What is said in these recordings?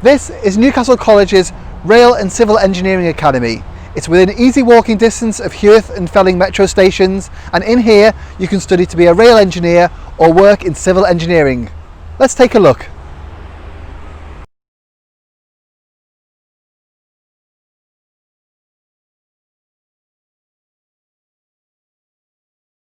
This is Newcastle College's Rail and Civil Engineering Academy. It's within easy walking distance of Heworth and Felling metro stations, and in here you can study to be a rail engineer or work in civil engineering. Let's take a look.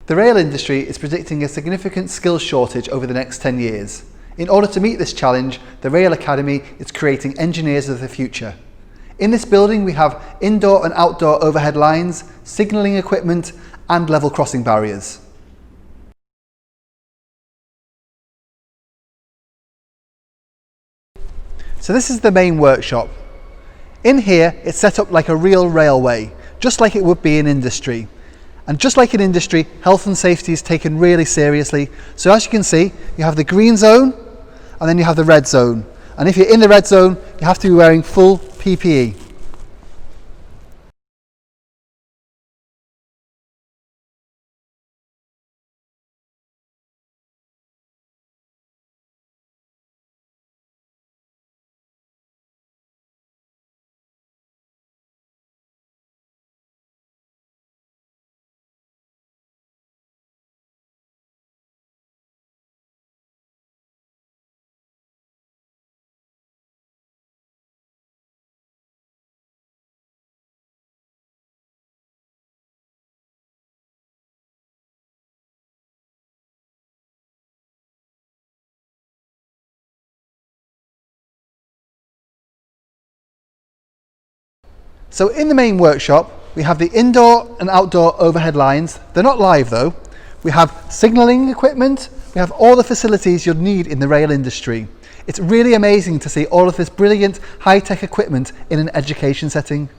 The rail industry is predicting a significant skills shortage over the next 10 years. In order to meet this challenge, the Rail Academy is creating engineers of the future. In this building we have indoor and outdoor overhead lines, signalling equipment and level crossing barriers. So this is the main workshop. In here it's set up like a real railway, just like it would be in industry. And just like in industry, health and safety is taken really seriously. So as you can see, you have the green zone and then you have the red zone. And if you're in the red zone, you have to be wearing full PPE. So in the main workshop, we have the indoor and outdoor overhead lines. They're not live though. We have signalling equipment. We have all the facilities you'd need in the rail industry. It's really amazing to see all of this brilliant high-tech equipment in an education setting.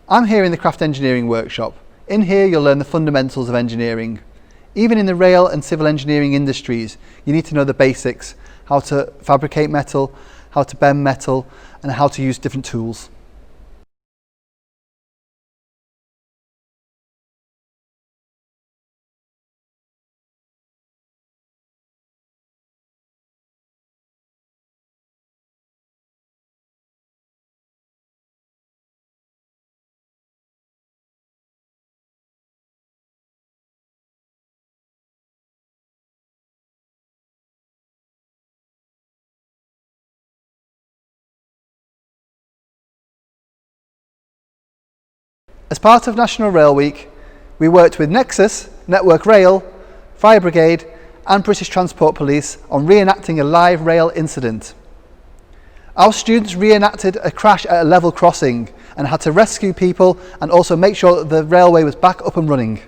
I'm here in the craft engineering workshop. In here you'll learn the fundamentals of engineering. Even in the rail and civil engineering industries, you need to know the basics, how to fabricate metal, how to bend metal, and how to use different tools. As part of National Rail Week, we worked with Nexus, Network Rail, Fire Brigade and British Transport Police on reenacting a live rail incident. Our students reenacted a crash at a level crossing and had to rescue people and also make sure that the railway was back up and running.